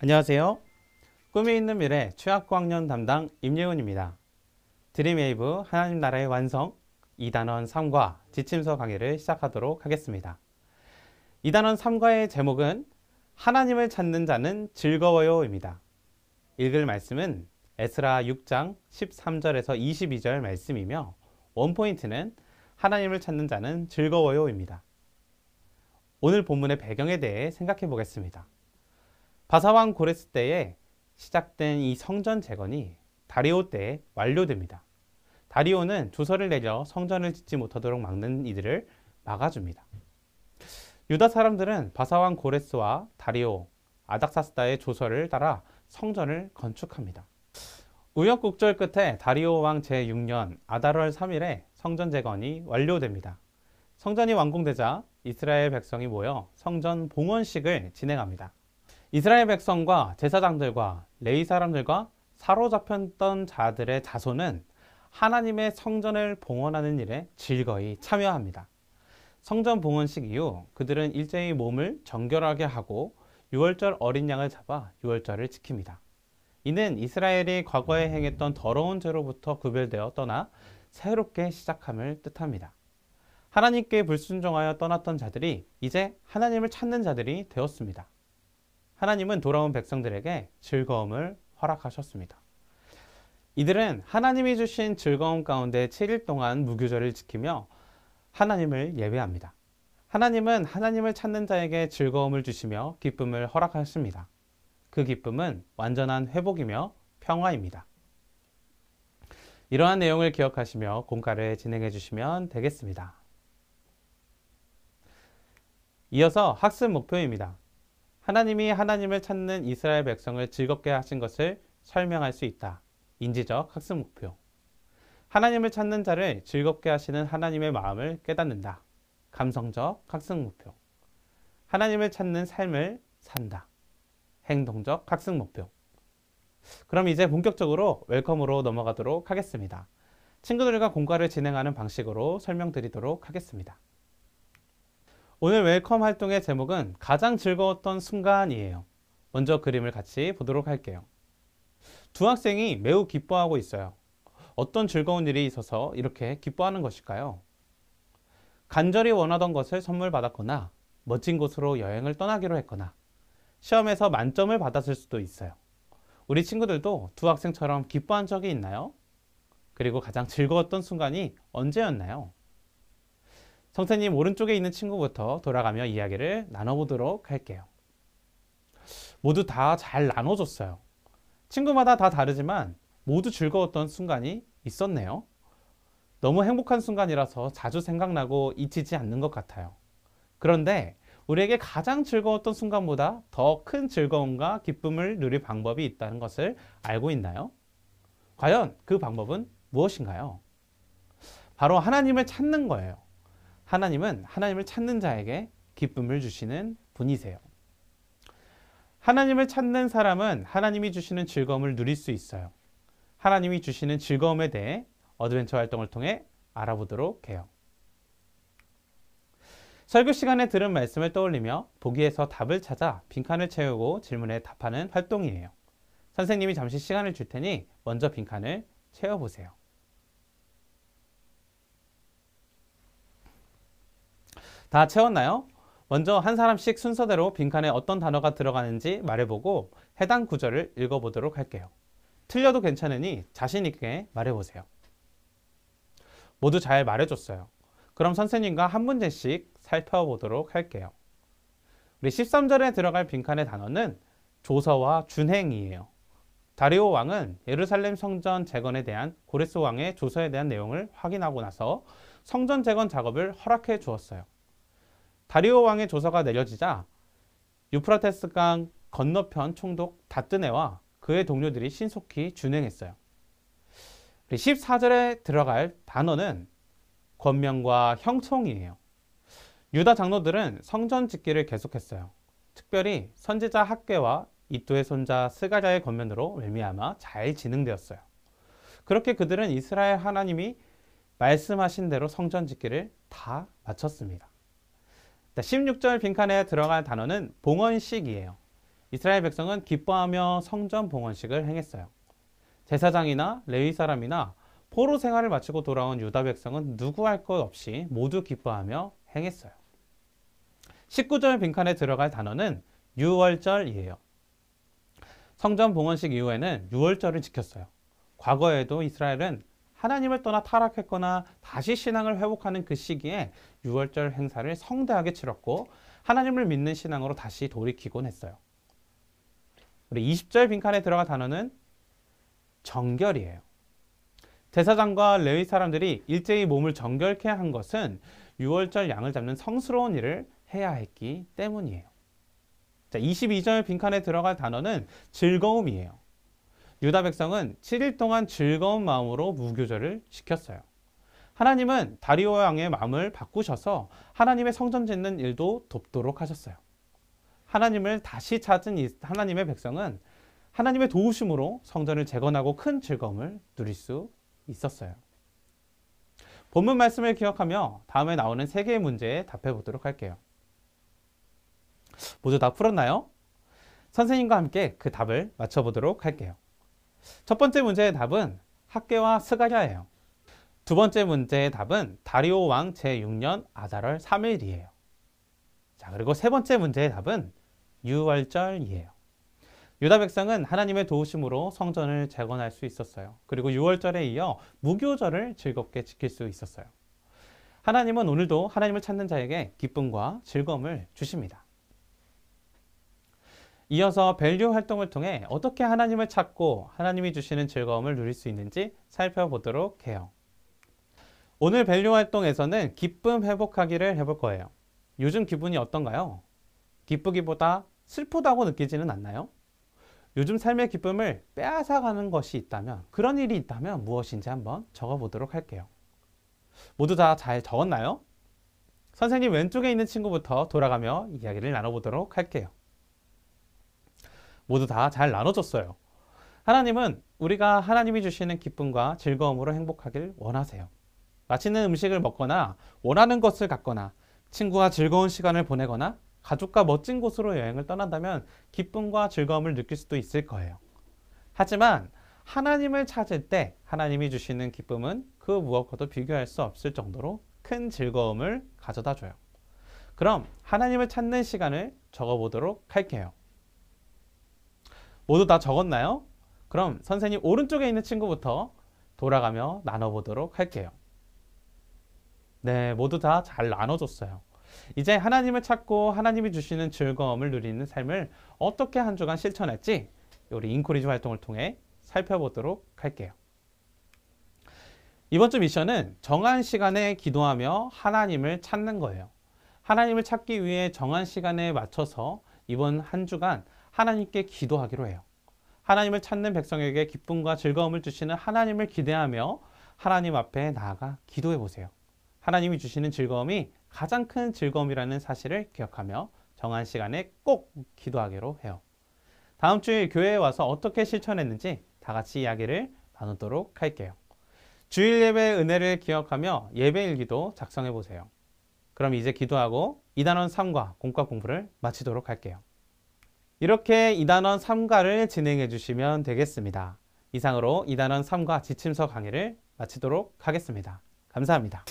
안녕하세요. 꿈이 있는 미래 취약학년 담당 임예훈입니다. 드림웨이브 하나님 나라의 완성 2단원 3과 지침서 강의를 시작하도록 하겠습니다. 2단원 3과의 제목은 하나님을 찾는 자는 즐거워요입니다. 읽을 말씀은 에스라 6장 13절에서 22절 말씀이며 원포인트는 하나님을 찾는 자는 즐거워요입니다. 오늘 본문의 배경에 대해 생각해 보겠습니다. 바사왕 고레스 때에 시작된 이 성전 재건이 다리오 때에 완료됩니다. 다리오는 조서를 내려 성전을 짓지 못하도록 막는 이들을 막아줍니다. 유다 사람들은 바사왕 고레스와 다리오, 아닥사스다의 조서를 따라 성전을 건축합니다. 우여곡절 끝에 다리오 왕 제6년 아달월 3일에 성전 재건이 완료됩니다. 성전이 완공되자 이스라엘 백성이 모여 성전 봉헌식을 진행합니다. 이스라엘 백성과 제사장들과 레위 사람들과 사로잡혔던 자들의 자손은 하나님의 성전을 봉헌하는 일에 즐거이 참여합니다. 성전 봉헌식 이후 그들은 일제히 몸을 정결하게 하고 유월절 어린 양을 잡아 유월절을 지킵니다. 이는 이스라엘이 과거에 행했던 더러운 죄로부터 구별되어 떠나 새롭게 시작함을 뜻합니다. 하나님께 불순종하여 떠났던 자들이 이제 하나님을 찾는 자들이 되었습니다. 하나님은 돌아온 백성들에게 즐거움을 허락하셨습니다. 이들은 하나님이 주신 즐거움 가운데 7일 동안 무교절을 지키며 하나님을 예배합니다. 하나님은 하나님을 찾는 자에게 즐거움을 주시며 기쁨을 허락하십니다. 그 기쁨은 완전한 회복이며 평화입니다. 이러한 내용을 기억하시며 공과를 진행해 주시면 되겠습니다. 이어서 학습 목표입니다. 하나님이 하나님을 찾는 이스라엘 백성을 즐겁게 하신 것을 설명할 수 있다. 인지적 학습 목표. 하나님을 찾는 자를 즐겁게 하시는 하나님의 마음을 깨닫는다. 감성적 학습 목표. 하나님을 찾는 삶을 산다. 행동적 학습 목표. 그럼 이제 본격적으로 웰컴으로 넘어가도록 하겠습니다. 친구들과 공과를 진행하는 방식으로 설명드리도록 하겠습니다. 오늘 웰컴 활동의 제목은 가장 즐거웠던 순간이에요. 먼저 그림을 같이 보도록 할게요. 두 학생이 매우 기뻐하고 있어요. 어떤 즐거운 일이 있어서 이렇게 기뻐하는 것일까요? 간절히 원하던 것을 선물 받았거나 멋진 곳으로 여행을 떠나기로 했거나 시험에서 만점을 받았을 수도 있어요. 우리 친구들도 두 학생처럼 기뻐한 적이 있나요? 그리고 가장 즐거웠던 순간이 언제였나요? 선생님 오른쪽에 있는 친구부터 돌아가며 이야기를 나눠보도록 할게요. 모두 다 잘 나눠줬어요. 친구마다 다 다르지만 모두 즐거웠던 순간이 있었네요. 너무 행복한 순간이라서 자주 생각나고 잊히지 않는 것 같아요. 그런데 우리에게 가장 즐거웠던 순간보다 더 큰 즐거움과 기쁨을 누릴 방법이 있다는 것을 알고 있나요? 과연 그 방법은 무엇인가요? 바로 하나님을 찾는 거예요. 하나님은 하나님을 찾는 자에게 기쁨을 주시는 분이세요. 하나님을 찾는 사람은 하나님이 주시는 즐거움을 누릴 수 있어요. 하나님이 주시는 즐거움에 대해 어드벤처 활동을 통해 알아보도록 해요. 설교 시간에 들은 말씀을 떠올리며 보기에서 답을 찾아 빈칸을 채우고 질문에 답하는 활동이에요. 선생님이 잠시 시간을 줄 테니 먼저 빈칸을 채워보세요. 다 채웠나요? 먼저 한 사람씩 순서대로 빈칸에 어떤 단어가 들어가는지 말해보고 해당 구절을 읽어보도록 할게요. 틀려도 괜찮으니 자신 있게 말해보세요. 모두 잘 말해줬어요. 그럼 선생님과 한 문제씩 살펴보도록 할게요. 우리 13절에 들어갈 빈칸의 단어는 조서와 준행이에요. 다리오 왕은 예루살렘 성전 재건에 대한 고레스 왕의 조서에 대한 내용을 확인하고 나서 성전 재건 작업을 허락해 주었어요. 다리오 왕의 조서가 내려지자 유프라테스강 건너편 총독 다뜨네와 그의 동료들이 신속히 준행했어요. 14절에 들어갈 단어는 권명과 형통이에요. 유다 장로들은 성전 짓기를 계속했어요. 특별히 선지자 학개와 이또의 손자 스가랴의 권면으로 말미암아 잘 진행되었어요. 그렇게 그들은 이스라엘 하나님이 말씀하신 대로 성전 짓기를 다 마쳤습니다. 16절 빈칸에 들어갈 단어는 봉헌식이에요. 이스라엘 백성은 기뻐하며 성전 봉헌식을 행했어요. 제사장이나 레위 사람이나 포로 생활을 마치고 돌아온 유다 백성은 누구 할 것 없이 모두 기뻐하며 행했어요. 19절 빈칸에 들어갈 단어는 유월절이에요. 성전 봉헌식 이후에는 유월절을 지켰어요. 과거에도 이스라엘은 하나님을 떠나 타락했거나 다시 신앙을 회복하는 그 시기에 유월절 행사를 성대하게 치렀고 하나님을 믿는 신앙으로 다시 돌이키곤 했어요. 우리 20절 빈칸에 들어갈 단어는 정결이에요. 제사장과 레위 사람들이 일제히 몸을 정결케 한 것은 유월절 양을 잡는 성스러운 일을 해야 했기 때문이에요. 자, 22절 빈칸에 들어갈 단어는 즐거움이에요. 유다 백성은 7일 동안 즐거운 마음으로 무교절을 지켰어요. 하나님은 다리오 왕의 마음을 바꾸셔서 하나님의 성전 짓는 일도 돕도록 하셨어요. 하나님을 다시 찾은 하나님의 백성은 하나님의 도우심으로 성전을 재건하고 큰 즐거움을 누릴 수 있었어요. 본문 말씀을 기억하며 다음에 나오는 3개의 문제에 답해 보도록 할게요. 모두 다 풀었나요? 선생님과 함께 그 답을 맞춰보도록 할게요. 첫 번째 문제의 답은 학개와 스가랴예요. 두 번째 문제의 답은 다리오 왕 제6년 아달월 3일이에요. 자, 그리고 세 번째 문제의 답은 유월절이에요. 유다 백성은 하나님의 도우심으로 성전을 재건할 수 있었어요. 그리고 유월절에 이어 무교절을 즐겁게 지킬 수 있었어요. 하나님은 오늘도 하나님을 찾는 자에게 기쁨과 즐거움을 주십니다. 이어서 밸류 활동을 통해 어떻게 하나님을 찾고 하나님이 주시는 즐거움을 누릴 수 있는지 살펴보도록 해요. 오늘 밸류 활동에서는 기쁨 회복하기를 해볼 거예요. 요즘 기분이 어떤가요? 기쁘기보다 슬프다고 느끼지는 않나요? 요즘 삶의 기쁨을 빼앗아가는 것이 있다면, 그런 일이 있다면 무엇인지 한번 적어보도록 할게요. 모두 다 잘 적었나요? 선생님 왼쪽에 있는 친구부터 돌아가며 이야기를 나눠보도록 할게요. 모두 다 잘 나눠줬어요. 하나님은 우리가 하나님이 주시는 기쁨과 즐거움으로 행복하길 원하세요. 맛있는 음식을 먹거나 원하는 것을 갖거나 친구와 즐거운 시간을 보내거나 가족과 멋진 곳으로 여행을 떠난다면 기쁨과 즐거움을 느낄 수도 있을 거예요. 하지만 하나님을 찾을 때 하나님이 주시는 기쁨은 그 무엇과도 비교할 수 없을 정도로 큰 즐거움을 가져다 줘요. 그럼 하나님을 찾는 시간을 적어보도록 할게요. 모두 다 적었나요? 그럼 선생님 오른쪽에 있는 친구부터 돌아가며 나눠보도록 할게요. 네, 모두 다 잘 나눠줬어요. 이제 하나님을 찾고 하나님이 주시는 즐거움을 누리는 삶을 어떻게 한 주간 실천할지 우리 인코리지 활동을 통해 살펴보도록 할게요. 이번 주 미션은 정한 시간에 기도하며 하나님을 찾는 거예요. 하나님을 찾기 위해 정한 시간에 맞춰서 이번 한 주간 하나님께 기도하기로 해요. 하나님을 찾는 백성에게 기쁨과 즐거움을 주시는 하나님을 기대하며 하나님 앞에 나아가 기도해 보세요. 하나님이 주시는 즐거움이 가장 큰 즐거움이라는 사실을 기억하며 정한 시간에 꼭 기도하기로 해요. 다음 주일 교회에 와서 어떻게 실천했는지 다 같이 이야기를 나누도록 할게요. 주일 예배의 은혜를 기억하며 예배일기도 작성해 보세요. 그럼 이제 기도하고 2단원 3과 공과 공부를 마치도록 할게요. 이렇게 2단원 3과를 진행해 주시면 되겠습니다. 이상으로 2단원 3과 지침서 강의를 마치도록 하겠습니다. 감사합니다.